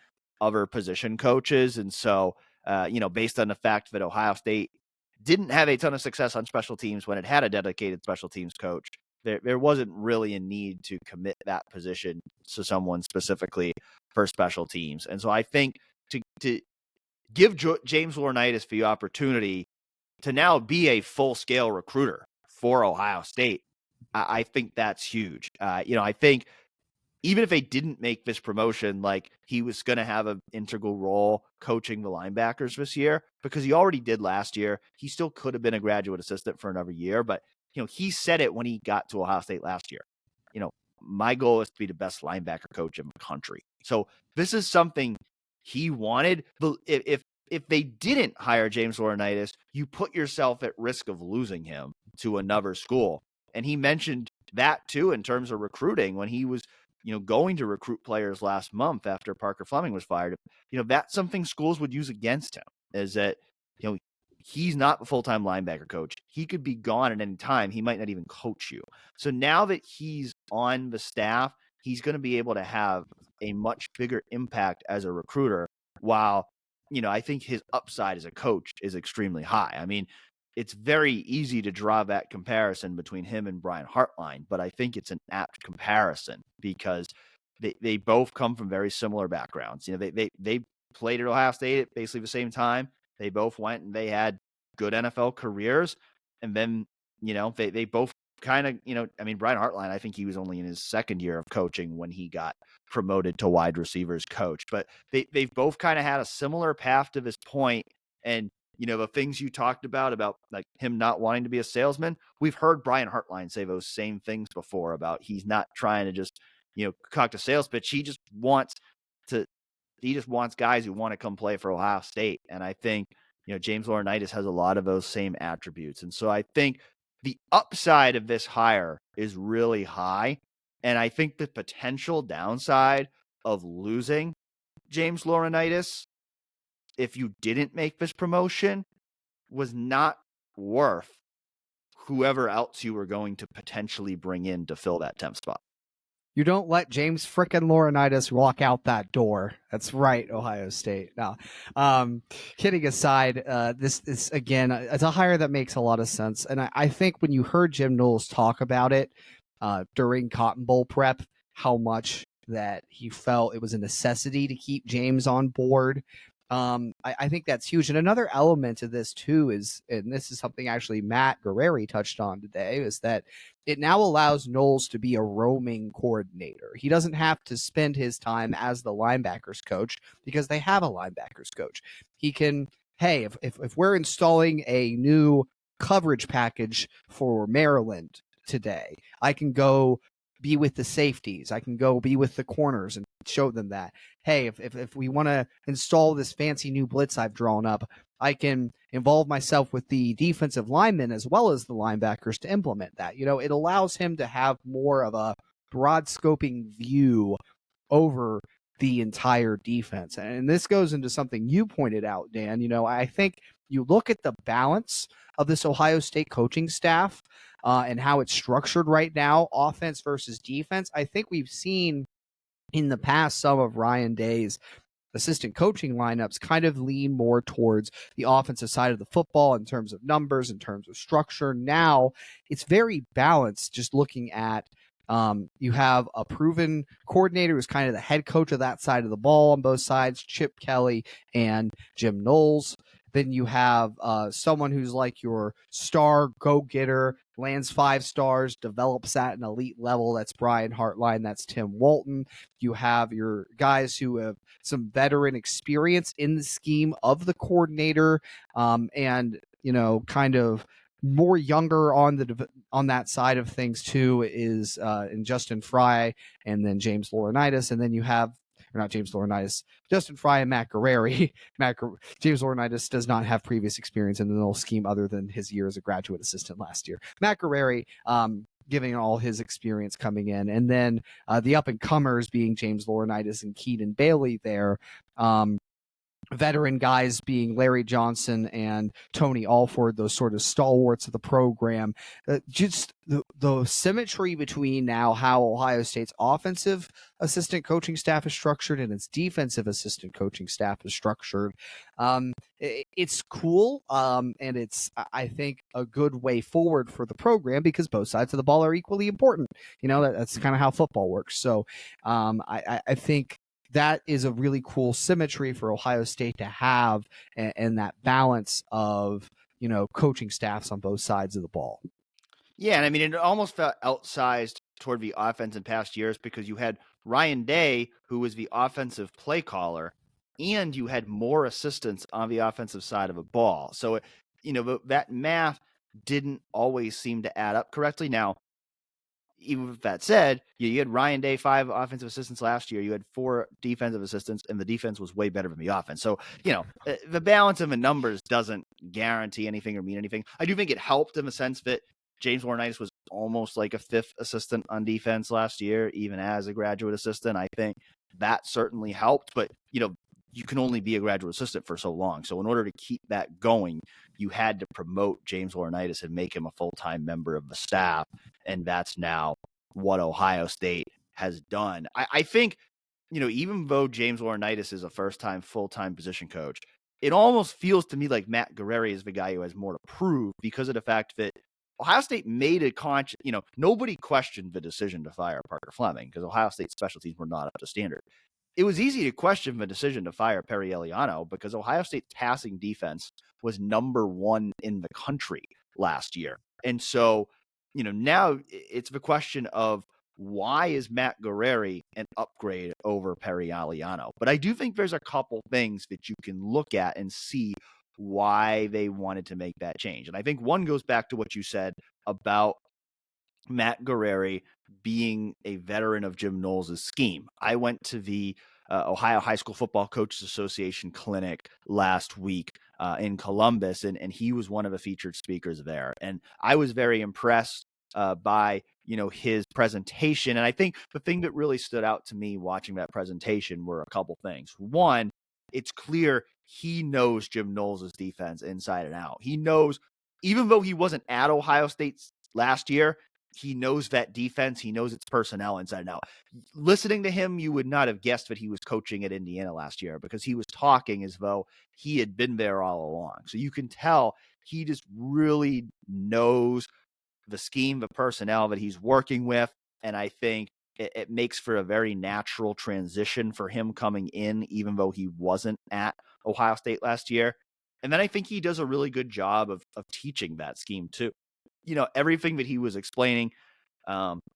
other position coaches. And so, based on the fact that Ohio State didn't have a ton of success on special teams when it had a dedicated special teams coach, there wasn't really a need to commit that position to someone specifically for special teams. And so I think to give James Laurinaitis the opportunity to now be a full-scale recruiter for Ohio State, I think that's huge. I think even if they didn't make this promotion, like, he was going to have an integral role coaching the linebackers this year, because he already did last year. He still could have been a graduate assistant for another year, but he said it when he got to Ohio State last year. My goal is to be the best linebacker coach in the country. So this is something he wanted. But if they didn't hire James Laurinaitis, you put yourself at risk of losing him to another school. And he mentioned that too in terms of recruiting when he was going to recruit players last month after Parker Fleming was fired. That's something schools would use against him, is that, he's not a full-time linebacker coach. He could be gone at any time. He might not even coach you. So now that he's on the staff, he's going to be able to have a much bigger impact as a recruiter, while, I think his upside as a coach is extremely high. I mean, it's very easy to draw that comparison between him and Brian Hartline, but I think it's an apt comparison because they both come from very similar backgrounds. They played at Ohio State at basically the same time. They both went and they had good NFL careers. And then, they both kind of, Brian Hartline, I think he was only in his second year of coaching when he got promoted to wide receivers coach. But they've both kind of had a similar path to this point. And, the things you talked about like him not wanting to be a salesman, we've heard Brian Hartline say those same things before about he's not trying to just, concoct a sales pitch. He just wants guys who want to come play for Ohio State. And I think, James Laurinaitis has a lot of those same attributes. And so I think the upside of this hire is really high. And I think the potential downside of losing James Laurinaitis, if you didn't make this promotion, was not worth whoever else you were going to potentially bring in to fill that 10th spot. You don't let James frickin' Laurinaitis walk out that door. That's right, Ohio State. Now, kidding aside, this is, again, it's a hire that makes a lot of sense. And I think when you heard Jim Knowles talk about it during Cotton Bowl prep, how much that he felt it was a necessity to keep James on board, I think that's huge. And another element to this too is, and this is something actually Matt Guerrieri touched on today, is that it now allows Knowles to be a roaming coordinator. He doesn't have to spend his time as the linebackers coach because they have a linebackers coach. He can, hey, if we're installing a new coverage package for Maryland today, I can go be with the safeties. I can go be with the corners and show them that, hey, if we want to install this fancy new blitz I've drawn up, I can involve myself with the defensive linemen as well as the linebackers to implement that. It allows him to have more of a broad scoping view over the entire defense. And this goes into something you pointed out, Dan. I think you look at the balance of this Ohio State coaching staff and how it's structured right now, offense versus defense. I think we've seen in the past some of Ryan Day's assistant coaching lineups kind of lean more towards the offensive side of the football in terms of numbers, in terms of structure. Now it's very balanced, just looking at you have a proven coordinator who's kind of the head coach of that side of the ball on both sides, Chip Kelly and Jim Knowles. Then you have someone who's like your star go-getter, lands 5 stars, develops at an elite level. That's Brian Hartline. That's Tim Walton. You have your guys who have some veteran experience in the scheme of the coordinator, and kind of more younger on that side of things too is in Justin Fry and then James Laurinaitis, and then you have. Or not James Laurinaitis, Justin Fry and Matt Guerrieri. James Laurinaitis does not have previous experience in the Knowles scheme other than his year as a graduate assistant last year. Matt Guerrieri, giving all his experience coming in. And then the up-and-comers being James Laurinaitis and Keaton Bailey there. Veteran guys being Larry Johnson and Tony Alford, those sort of stalwarts of the program. Just the symmetry between now how Ohio State's offensive assistant coaching staff is structured and its defensive assistant coaching staff is structured. It's cool, and it's, I think, a good way forward for the program because both sides of the ball are equally important. That's kind of how football works. So I think that is a really cool symmetry for Ohio State to have, and that balance of, coaching staffs on both sides of the ball. Yeah, and I mean, it almost felt outsized toward the offense in past years because you had Ryan Day, who was the offensive play caller, and you had more assistants on the offensive side of a ball. So, that math didn't always seem to add up correctly. Now, even with that said, you had Ryan Day, 5 offensive assistants last year. You had 4 defensive assistants, and the defense was way better than the offense. So, the balance of the numbers doesn't guarantee anything or mean anything. I do think it helped in the sense that James Laurinaitis was almost like a 5th assistant on defense last year, even as a graduate assistant. I think that certainly helped, but, you can only be a graduate assistant for so long. So in order to keep that going, you had to promote James Laurinaitis and make him a full-time member of the staff. And that's now what Ohio State has done. I think, even though James Laurinaitis is a first-time full-time position coach, it almost feels to me like Matt Guerrieri is the guy who has more to prove because of the fact that Ohio State made a conscious, nobody questioned the decision to fire Parker Fleming because Ohio State's special teams were not up to standard. It was easy to question the decision to fire Perry Eliano because Ohio State's passing defense was number 1 in the country last year. And so, now it's the question of why is Matt Guerrieri an upgrade over Perry Eliano? But I do think there's a couple things that you can look at and see why they wanted to make that change. And I think one goes back to what you said about Matt Guerrieri being a veteran of Jim Knowles' scheme. I went to the Ohio High School Football Coaches Association clinic last week in Columbus, and he was one of the featured speakers there. And I was very impressed by his presentation. And I think the thing that really stood out to me watching that presentation were a couple things. One, it's clear he knows Jim Knowles' defense inside and out. He knows, even though he wasn't at Ohio State last year, he knows that defense. He knows its personnel inside and out. Listening to him, you would not have guessed that he was coaching at Indiana last year because he was talking as though he had been there all along. So you can tell he just really knows the scheme, the personnel that he's working with. And I think it makes for a very natural transition for him coming in, even though he wasn't at Ohio State last year. And then I think he does a really good job of teaching that scheme too. Everything that he was explaining,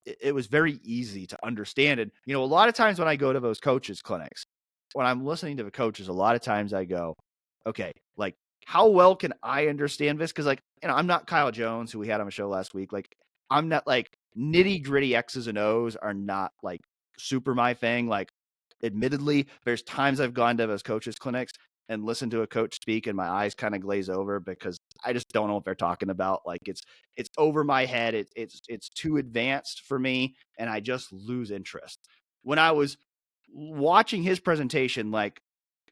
it was very easy to understand. And, a lot of times when I go to those coaches clinics, when I'm listening to the coaches, a lot of times I go, okay, like, how well can I understand this? Because, like, I'm not Kyle Jones, who we had on the show last week. Like, I'm not like nitty gritty X's and O's are not like super my thing. Like, admittedly, there's times I've gone to those coaches clinics and listened to a coach speak and my eyes kind of glaze over because I just don't know what they're talking about. Like, it's over my head. It's too advanced for me, and I just lose interest. When I was watching his presentation, like,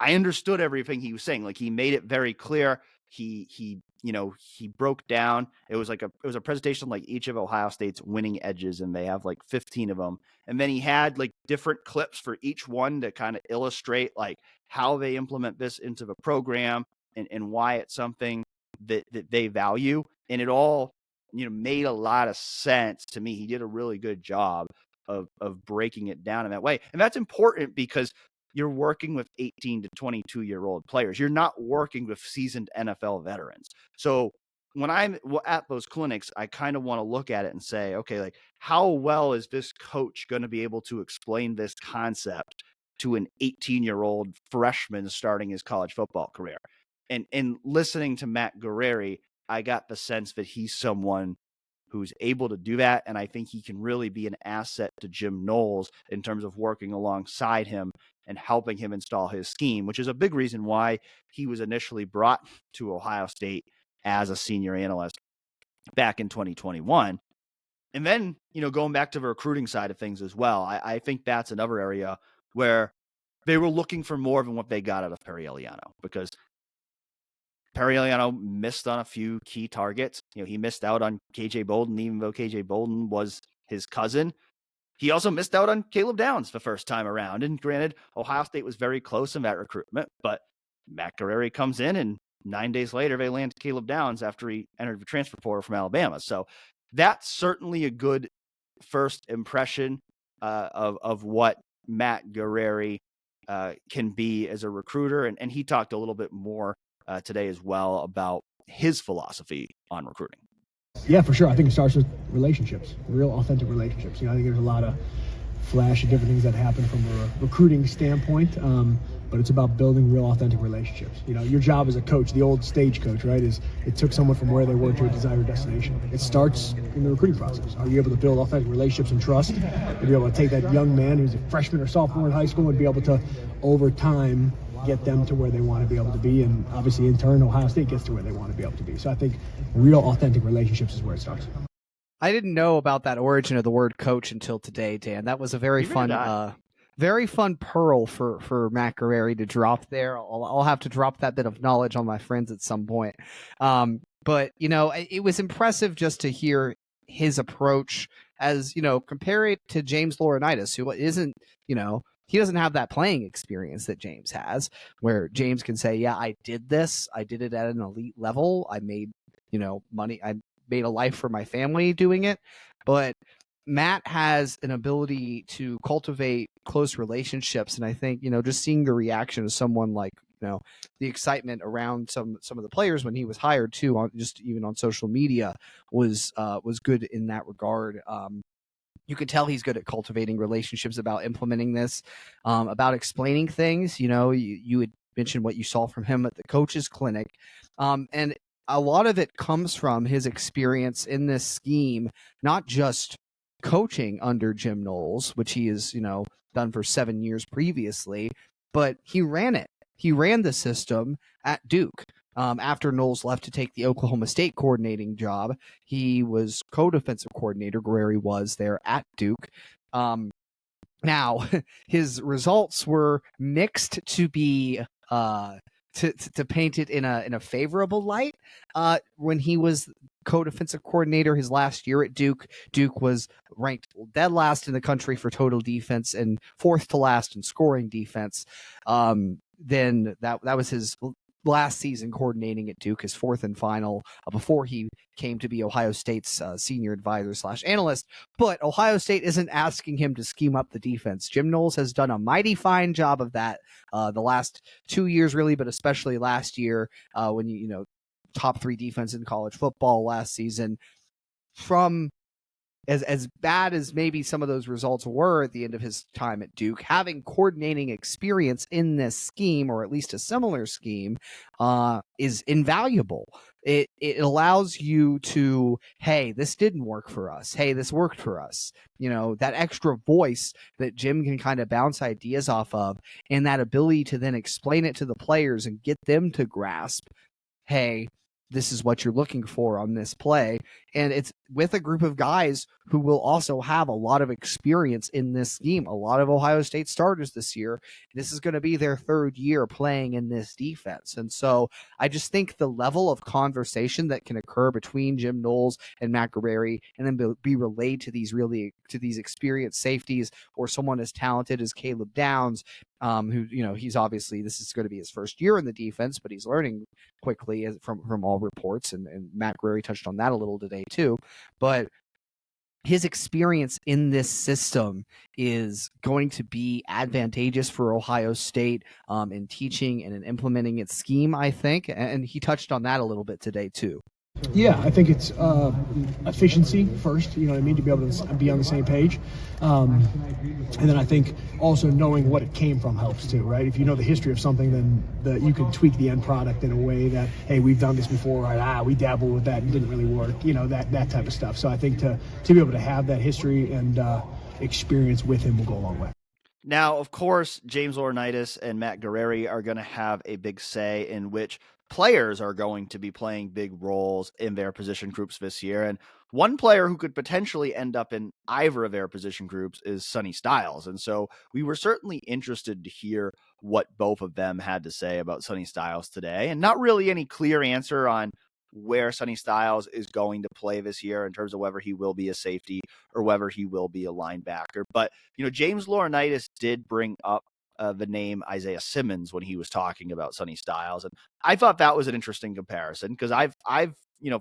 I understood everything he was saying. Like, he made it very clear. He broke down. It was a presentation like each of Ohio State's winning edges, and they have like 15 of them. And then he had like different clips for each one to kind of illustrate like how they implement this into the program and why it's something that they value. And it all, made a lot of sense to me. He did a really good job of breaking it down in that way. And that's important because you're working with 18 to 22-year-old players. You're not working with seasoned NFL veterans. So when I'm at those clinics, I kind of want to look at it and say, okay, like, how well is this coach going to be able to explain this concept to an 18-year-old freshman starting his college football career? And listening to Matt Guerrieri, I got the sense that he's someone who's able to do that. And I think he can really be an asset to Jim Knowles in terms of working alongside him and helping him install his scheme, which is a big reason why he was initially brought to Ohio State as a senior analyst back in 2021. And then, going back to the recruiting side of things as well, I think that's another area where they were looking for more than what they got out of Perry Eliano, because Perry Eliano missed on a few key targets. He missed out on KJ Bolden, even though KJ Bolden was his cousin. He also missed out on Caleb Downs the first time around. And granted, Ohio State was very close in that recruitment, but Matt Guerrieri comes in, and 9 days later, they land Caleb Downs after he entered the transfer portal from Alabama. So that's certainly a good first impression of what Matt Guerrieri can be as a recruiter. And he talked a little bit more today as well about his philosophy on recruiting. Yeah, for sure. I think it starts with relationships, real authentic relationships. I think there's a lot of flash of different things that happen from a recruiting standpoint, but it's about building real authentic relationships. Your job as a coach, the old stagecoach, right, is it took someone from where they were to a desired destination. It starts in the recruiting process. Are you able to build authentic relationships and trust? To be able to take that young man who's a freshman or sophomore in high school and be able to, over time, get them to where they want to be able to be, and obviously in turn Ohio State gets to where they want to be able to be. So I think real authentic relationships is where it starts. I didn't know about that origin of the word coach until today, Dan. That was a very fun pearl for Matt Guerrieri to drop there. I'll have to drop that bit of knowledge on my friends at some point. But it was impressive just to hear his approach as, compare it to James Laurinaitis, who isn't, he doesn't have that playing experience that James has, where James can say, yeah, I did this. I did it at an elite level. I made, money. I made a life for my family doing it. But Matt has an ability to cultivate close relationships. And I think, just seeing the reaction of someone like, the excitement around some of the players when he was hired too, on just even on social media was good in that regard. You could tell he's good at cultivating relationships, about implementing this, about explaining things. You had mentioned what you saw from him at the coaches clinic. And a lot of it comes from his experience in this scheme, not just coaching under Jim Knowles, which he has, done for 7 years previously, but he ran it. He ran the system at Duke. After Knowles left to take the Oklahoma State coordinating job, he was co-defensive coordinator. Guerrieri was there at Duke. Now, his results were mixed to be to paint it in a favorable light. When he was co-defensive coordinator his last year at Duke, Duke was ranked dead last in the country for total defense and fourth to last in scoring defense. Then that was his last season coordinating at Duke, his fourth and final, before he came to be Ohio State's senior advisor / analyst. But Ohio State isn't asking him to scheme up the defense. Jim Knowles has done a mighty fine job of that the last 2 years, really, but especially last year when top 3 defense in college football last season. From as bad as maybe some of those results were at the end of his time at Duke, having coordinating experience in this scheme, or at least a similar scheme, is invaluable. It allows you to, hey, this didn't work for us. Hey, this worked for us. That extra voice that Jim can kind of bounce ideas off of, and that ability to then explain it to the players and get them to grasp, hey, this is what you're looking for on this play. And it's with a group of guys who will also have a lot of experience in this scheme. A lot of Ohio State starters this year. This is going to be their 3rd year playing in this defense. And so I just think the level of conversation that can occur between Jim Knowles and Matt Guerrieri, and then be relayed to these experienced safeties, or someone as talented as Caleb Downs, who, he's obviously, this is going to be his first year in the defense, but he's learning quickly from all reports. And Matt Guerrieri touched on that a little today too. But his experience in this system is going to be advantageous for Ohio State in teaching and in implementing its scheme, I think. And he touched on that a little bit today too. Yeah, I think it's efficiency first, to be able to be on the same page. And then I think also knowing what it came from helps too, right? If you know the history of something, then you can tweak the end product in a way that, hey, we've done this before, right? We dabbled with that and it didn't really work, that type of stuff. So I think to be able to have that history and experience with him will go a long way. Now, of course, James Laurinaitis and Matt Guerrieri are going to have a big say in which players are going to be playing big roles in their position groups this year. And one player who could potentially end up in either of their position groups is Sonny Styles. And so we were certainly interested to hear what both of them had to say about Sonny Styles today, and not really any clear answer on where Sonny Styles is going to play this year in terms of whether he will be a safety or whether he will be a linebacker. But, James Laurinaitis did bring up the name Isaiah Simmons when he was talking about Sonny Styles. And I thought that was an interesting comparison, because I've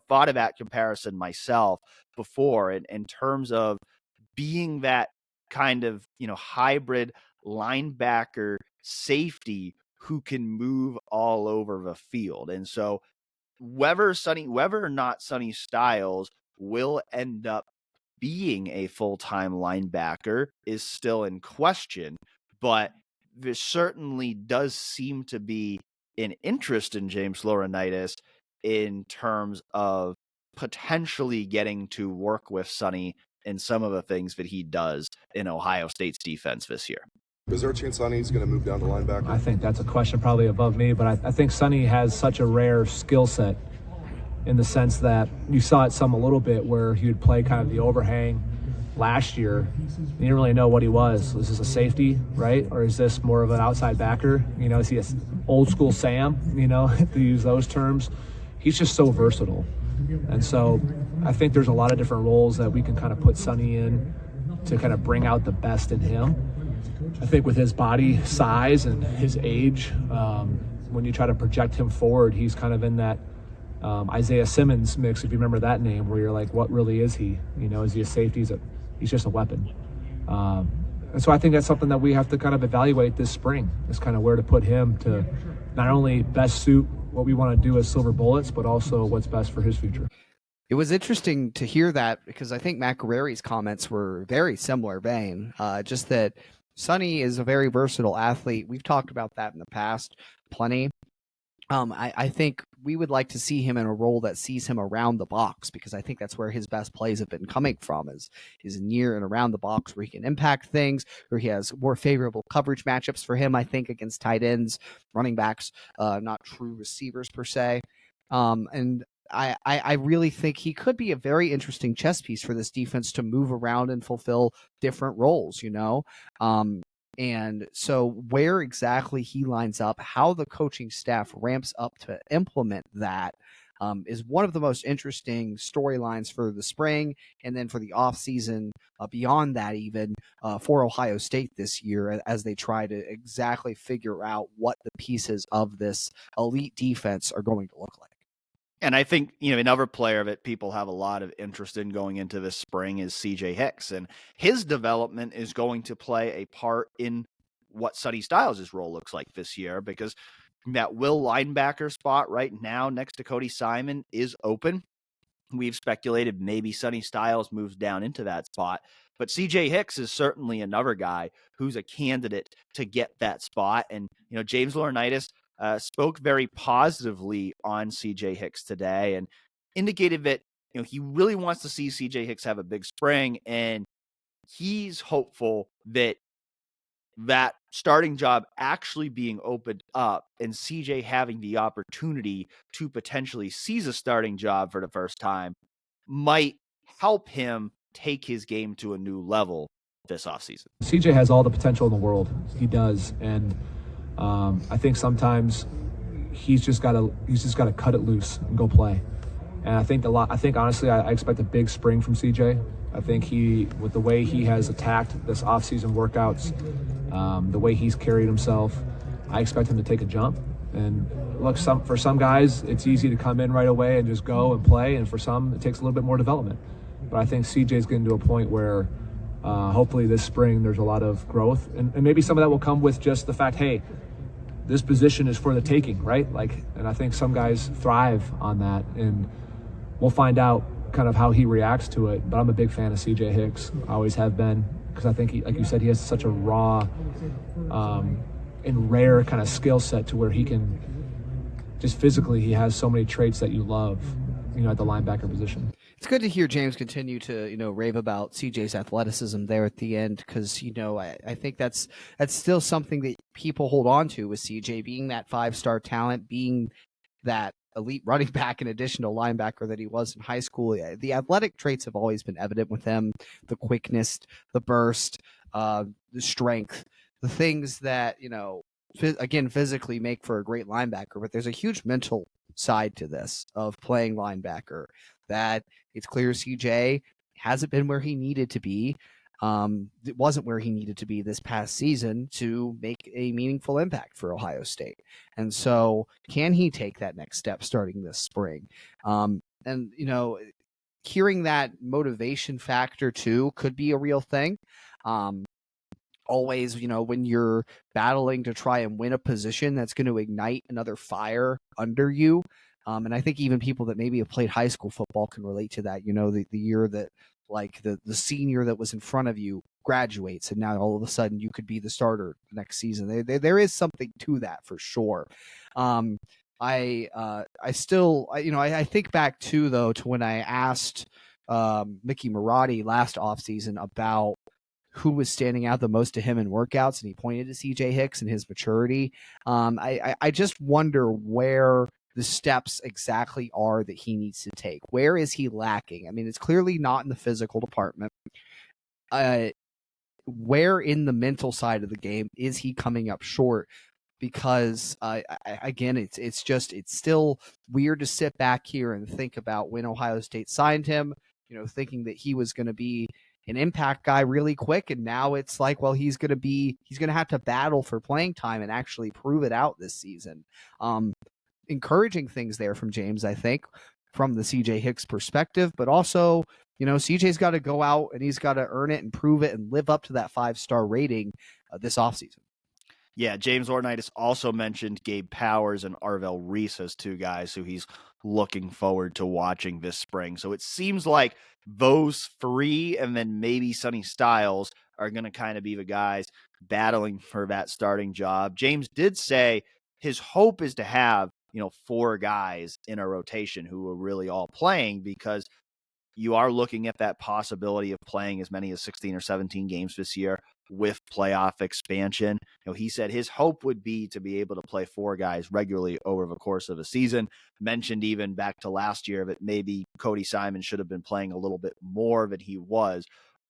thought of that comparison myself before in terms of being that kind of, hybrid linebacker safety who can move all over the field. And so whether or not Sonny Styles will end up being a full-time linebacker is still in question, but there certainly does seem to be an interest in James Laurinaitis in terms of potentially getting to work with Sonny in some of the things that he does in Ohio State's defense this year. Is there a chance Sonny's going to move down to linebacker? I think that's a question probably above me, but I think Sonny has such a rare skill set in the sense that you saw it a little bit where he would play kind of the overhang last year. You didn't really know what he was. Was this a safety, right? Or is this more of an outside backer? Is he an old school Sam, to use those terms? He's just so versatile. And so I think there's a lot of different roles that we can kind of put Sonny in to kind of bring out the best in him. I think with his body size and his age, when you try to project him forward, he's kind of in that Isaiah Simmons mix, if you remember that name, where you're like, what really is he? Is he a safety? He's just a weapon. And so I think that's something that we have to kind of evaluate this spring, is kind of where to put him to not only best suit what we want to do as Silver Bullets, but also what's best for his future. It was interesting to hear that, because I think Matt Guerrieri's comments were very similar vein, just that Sonny is a very versatile athlete. We've talked about that in the past plenty. I think we would like to see him in a role that sees him around the box, because I think that's where his best plays have been coming from, is near and around the box, where he can impact things, where he has more favorable coverage matchups for him, I think, against tight ends, running backs, not true receivers per se. And I really think he could be a very interesting chess piece for this defense to move around and fulfill different roles, And so where exactly he lines up, how the coaching staff ramps up to implement that, is one of the most interesting storylines for the spring and then for the offseason beyond that even for Ohio State this year as they try to exactly figure out what the pieces of this elite defense are going to look like. And I think, another player that people have a lot of interest in going into this spring is CJ Hicks. And his development is going to play a part in what Sonny Styles' role looks like this year, because that will linebacker spot right now next to Cody Simon is open. We've speculated maybe Sonny Styles moves down into that spot. But CJ Hicks is certainly another guy who's a candidate to get that spot. And, James Laurinaitis spoke very positively on CJ Hicks today and indicated that he really wants to see CJ Hicks have a big spring, and he's hopeful that that starting job actually being opened up and CJ having the opportunity to potentially seize a starting job for the first time might help him take his game to a new level this offseason. CJ has all the potential in the world. He does, and I think sometimes he's just got to cut it loose and go play. And I think honestly, I expect a big spring from CJ. I think with the way he has attacked this offseason workouts, the way he's carried himself, I expect him to take a jump. And look, for some guys, it's easy to come in right away and just go and play, and for some, it takes a little bit more development. But I think CJ's getting to a point where hopefully this spring there's a lot of growth, and maybe some of that will come with just the fact, hey, this position is for the taking, right? And I think some guys thrive on that, and we'll find out kind of how he reacts to it. But I'm a big fan of CJ Hicks. I always have been, because I think, like you said, he has such a raw and rare kind of skill set to where he can just physically, he has so many traits that you love, at the linebacker position. It's good to hear James continue to, rave about CJ's athleticism there at the end, because, I think that's still something that people hold on to with CJ being that 5-star talent, being that elite running back in addition to linebacker that he was in high school. The athletic traits have always been evident with him, the quickness, the burst, the strength, the things that, again, physically make for a great linebacker. But there's a huge mental side to this of playing linebacker that it's clear CJ hasn't been where he needed to be. It wasn't where he needed to be this past season to make a meaningful impact for Ohio State. And so can he take that next step starting this spring? And, hearing that motivation factor too could be a real thing. Always, when you're battling to try and win a position, that's going to ignite another fire under you. And I think even people that maybe have played high school football can relate to that. The year that, like, the senior that was in front of you graduates, and now all of a sudden you could be the starter the next season. There is something to that for sure. I think back to when I asked Mickey Marotti last offseason about who was standing out the most to him in workouts, and he pointed to CJ Hicks and his maturity. I just wonder where the steps exactly are that he needs to take. Where is he lacking? I mean, it's clearly not in the physical department. Where in the mental side of the game is he coming up short? Because again, it's still weird to sit back here and think about when Ohio State signed him, thinking that he was going to be an impact guy really quick, and now it's like, well, he's going to have to battle for playing time and actually prove it out this season. Encouraging things there from James, I think, from the CJ Hicks perspective, but also, CJ's got to go out and he's got to earn it and prove it and live up to that 5-star rating this offseason. Yeah, James Laurinaitis also mentioned Gabe Powers and Arvell Reese as two guys who he's looking forward to watching this spring. So it seems like those three and then maybe Sonny Styles are going to kind of be the guys battling for that starting job. James did say his hope is to have, 4 guys in a rotation who are really all playing, because you are looking at that possibility of playing as many as 16 or 17 games this year with playoff expansion. He said his hope would be to be able to play 4 guys regularly over the course of a season. Mentioned even back to last year that maybe Cody Simon should have been playing a little bit more than he was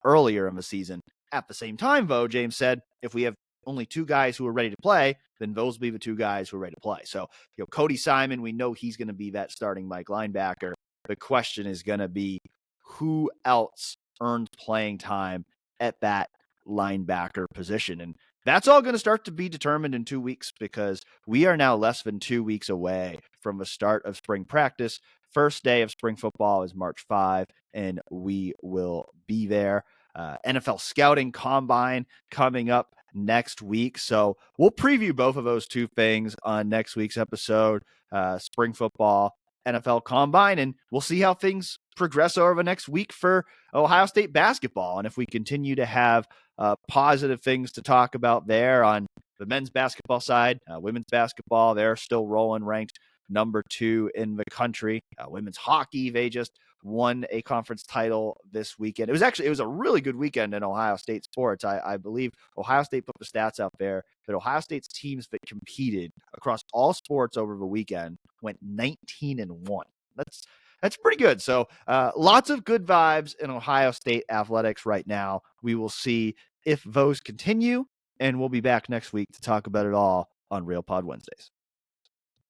earlier in the season. At the same time, though, James said, if we have only 2 guys who are ready to play, then those will be the 2 guys who are ready to play. So, Cody Simon, we know he's going to be that starting Mike linebacker. The question is going to be who else earns playing time at that linebacker position. And that's all going to start to be determined in 2 weeks, because we are now less than 2 weeks away from the start of spring practice. First day of spring football is March 5, and we will be there. NFL scouting combine coming up next week. So we'll preview both of those 2 things on next week's episode, spring football, NFL combine, and we'll see how things progress over the next week for Ohio State basketball. And if we continue to have positive things to talk about there on the men's basketball side, women's basketball, they're still rolling, ranked number 2 in the country. Women's hockey, they just won a conference title this weekend. It was a really good weekend in Ohio State sports. I believe Ohio State put the stats out there that Ohio State's teams that competed across all sports over the weekend went 19-1. That's pretty good. So lots of good vibes in Ohio State athletics right now. We will see if those continue, and we'll be back next week to talk about it all on Real Pod Wednesdays.